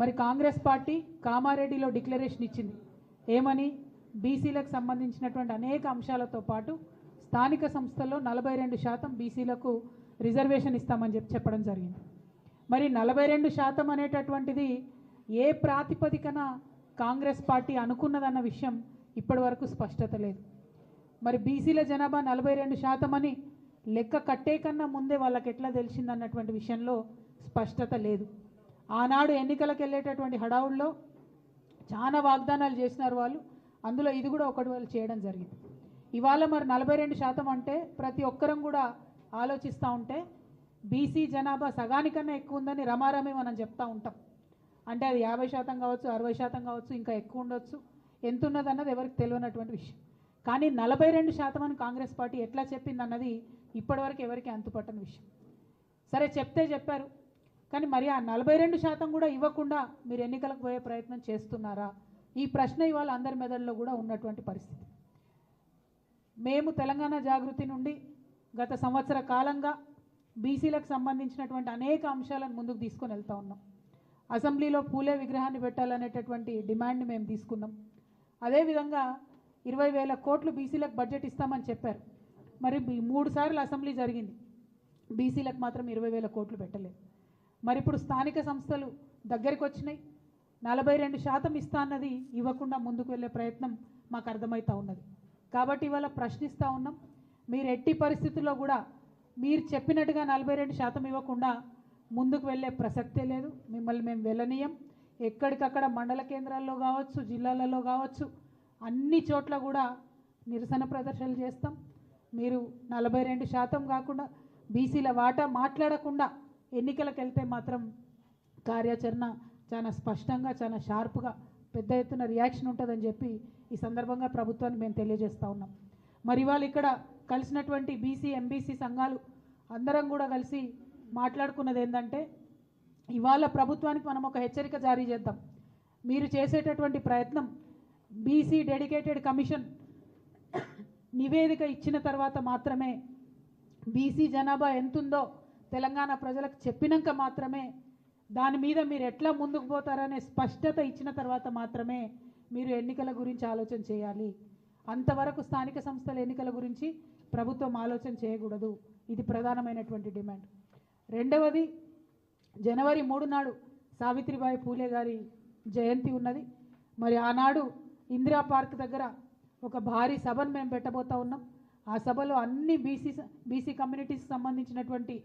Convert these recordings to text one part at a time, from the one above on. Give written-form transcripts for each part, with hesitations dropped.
మరి కాంగ్రెస్ పార్టీ కామారెడ్డిలో డిక్లరేషన్ ఇచ్చింది ఏమని, బీసీలకు సంబంధించినటువంటి అనేక అంశాలతో పాటు స్థానిక సంస్థల్లో 42% బీసీలకు రిజర్వేషన్ ఇస్తామని చెప్పడం జరిగింది. మరి 42% అనేటటువంటిది ఏ ప్రాతిపదికన కాంగ్రెస్ పార్టీ అనుకున్నదన్న విషయం ఇప్పటివరకు స్పష్టత లేదు. మరి బీసీల జనాభా 42% అని లెక్క కట్టే కన్నా ముందే వాళ్ళకి ఎట్లా తెలిసిందన్నటువంటి విషయంలో స్పష్టత లేదు. ఆనాడు ఎన్నికలకు వెళ్ళేటటువంటి హడావుల్లో చాలా వాగ్దానాలు చేసినారు వాళ్ళు, అందులో ఇది కూడా ఒకటి వాళ్ళు చేయడం జరిగింది. ఇవాళ మరి 42% అంటే ప్రతి ఒక్కరం కూడా ఆలోచిస్తూ ఉంటే బీసీ జనాభా సగానికన్నా ఎక్కువ ఉందని రమారమే మనం చెప్తూ ఉంటాం. అంటే అది 50% కావచ్చు, 60% కావచ్చు, ఇంకా ఎక్కువ ఉండొచ్చు, ఎంత ఉన్నదన్నది ఎవరికి తెలియనటువంటి విషయం. కానీ 42% అని కాంగ్రెస్ పార్టీ ఎట్లా చెప్పింది అన్నది ఇప్పటివరకు ఎవరికి అంతుపట్టని విషయం. సరే చెప్తే చెప్పారు, కానీ మరి ఆ 42% కూడా ఇవ్వకుండా మీరు ఎన్నికలకు పోయే ప్రయత్నం చేస్తున్నారా? ఈ ప్రశ్న ఇవాళ అందరి మెదడులో కూడా ఉన్నటువంటి పరిస్థితి. మేము తెలంగాణ జాగృతి నుండి గత సంవత్సర కాలంగా బీసీలకు సంబంధించినటువంటి అనేక అంశాలను ముందుకు తీసుకొని వెళ్తూ ఉన్నాం. అసెంబ్లీలో పూలే విగ్రహాన్ని పెట్టాలనేటటువంటి డిమాండ్ని మేము తీసుకున్నాం. అదేవిధంగా 20,000 కోట్లు బీసీలకు బడ్జెట్ ఇస్తామని చెప్పారు. మరి 3 సార్లు అసెంబ్లీ జరిగింది, బీసీలకు మాత్రం 20,000 కోట్లు పెట్టలేదు. మరి ఇప్పుడు స్థానిక సంస్థలు దగ్గరికి వచ్చినాయి, 42% ఇస్తా అన్నది ఇవ్వకుండా ముందుకు వెళ్ళే ప్రయత్నం మాకు అర్థమవుతూ ఉన్నది. కాబట్టి ఇవాళ ప్రశ్నిస్తూ ఉన్నాం, మీరు ఎట్టి పరిస్థితుల్లో కూడా మీరు చెప్పినట్టుగా 42% ఇవ్వకుండా ముందుకు వెళ్ళే ప్రసక్తే లేదు. మిమ్మల్ని మేము వెళ్ళనీయం. ఎక్కడికక్కడ మండల కేంద్రాల్లో కావచ్చు, జిల్లాలలో కావచ్చు, అన్ని చోట్ల కూడా నిరసన ప్రదర్శనలు చేస్తాం. మీరు 42% కాకుండా బీసీల వాటా మాట్లాడకుండా ఎన్నికలకు వెళ్తే మాత్రం కార్యాచరణ చాలా స్పష్టంగా, చాలా షార్ప్గా, పెద్ద ఎత్తున రియాక్షన్ ఉంటుందని చెప్పి ఈ సందర్భంగా ప్రభుత్వానికి మేము తెలియజేస్తూ ఉన్నాం. మరి ఇవాళ ఇక్కడ కలిసినటువంటి బీసీ ఎంబీసీ సంఘాలు అందరం కూడా కలిసి మాట్లాడుకున్నది ఏంటంటే, ఇవాళ ప్రభుత్వానికి మనం ఒక హెచ్చరిక జారీ చేద్దాం. మీరు చేసేటటువంటి ప్రయత్నం బీసీ డెడికేటెడ్ కమిషన్ నివేదిక ఇచ్చిన తర్వాత మాత్రమే, బీసీ జనాభా ఎంతుందో తెలంగాణ ప్రజలకు చెప్పినాక మాత్రమే, దాని మీద మీరు ఎట్లా ముందుకు పోతారనే స్పష్టత ఇచ్చిన తర్వాత మాత్రమే మీరు ఎన్నికల గురించి ఆలోచన చేయాలి. అంతవరకు స్థానిక సంస్థల ఎన్నికల గురించి ప్రభుత్వం ఆలోచన చేయకూడదు. ఇది ప్రధానమైనటువంటి డిమాండ్. రెండవది, జనవరి 3 నాడు సావిత్రిబాయి పూలే గారి జయంతి ఉన్నది. మరి ఆనాడు ఇందిరా పార్క్ దగ్గర ఒక భారీ సభను మేము పెట్టబోతా ఉన్నాం. ఆ సభలో అన్ని బీసీ కమ్యూనిటీస్కి సంబంధించినటువంటి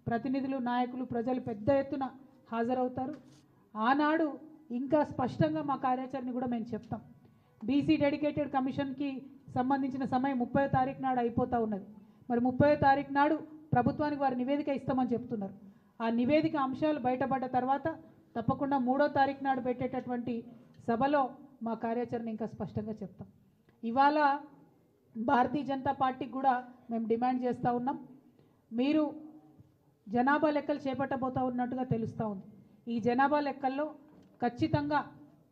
ప్రతినిధులు, నాయకులు, ప్రజలు పెద్ద ఎత్తున హాజరవుతారు. ఆనాడు ఇంకా స్పష్టంగా మా కార్యాచరణ కూడా మేము చెప్తాం. బీసీ డెడికేటెడ్ కమిషన్కి సంబంధించిన సమయం 30వ తారీఖు నాడు అయిపోతూ ఉన్నది. మరి 30వ తారీఖు నాడు ప్రభుత్వానికి వారి నివేదిక ఇస్తామని చెప్తున్నారు. ఆ నివేదిక అంశాలు బయటపడ్డ తర్వాత తప్పకుండా 3వ తారీఖు నాడు పెట్టేటటువంటి సభలో మా కార్యాచరణ ఇంకా స్పష్టంగా చెప్తాం. ఇవాళ భారతీయ జనతా పార్టీకి కూడా మేము డిమాండ్ చేస్తూ ఉన్నాం. మీరు జనాభా లెక్కలు చేపట్టబోతూ ఉన్నట్టుగా తెలుస్తూ ఉంది. ఈ జనాభా లెక్కల్లో ఖచ్చితంగా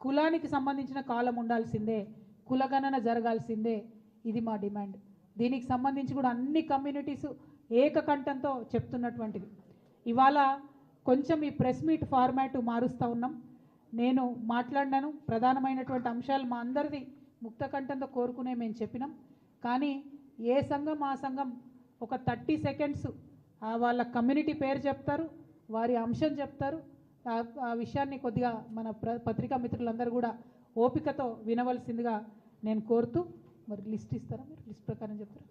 కులానికి సంబంధించిన కాలం ఉండాల్సిందే, కులగణన జరగాల్సిందే. ఇది మా డిమాండ్. దీనికి సంబంధించి కూడా అన్ని కమ్యూనిటీసు ఏకకంఠంతో చెప్తున్నటువంటిది. ఇవాళ కొంచెం ఈ ప్రెస్ మీట్ ఫార్మాట్ మారుస్తూ ఉన్నాం. నేను మాట్లాడినాను, ప్రధానమైనటువంటి అంశాలు మా అందరిది ముక్త కంఠంతో కోరుకునే మేము చెప్పినాం. కానీ ఏ సంఘం ఆ సంఘం ఒక 30 సెకండ్స్ వాళ్ళ కమ్యూనిటీ పేరు చెప్తారు, వారి అంశం చెప్తారు. ఆ విషయాన్ని కొద్దిగా మన పత్రికా మిత్రులందరూ కూడా ఓపికతో వినవలసిందిగా నేను కోరుతూ, మరి లిస్ట్ ఇస్తారా? మీరు లిస్ట్ ప్రకారం చెప్తారా?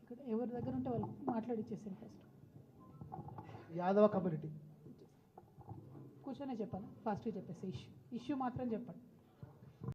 ఇక్కడ ఎవరి దగ్గర ఉంటే వాళ్ళు మాట్లాడిచ్చేసాను. ఫస్ట్ యాదవ కమ్యూనిటీ కూర్చొనే చెప్పాలి, ఫాస్ట్గా చెప్పేసి ఇష్యూ మాత్రం చెప్పండి.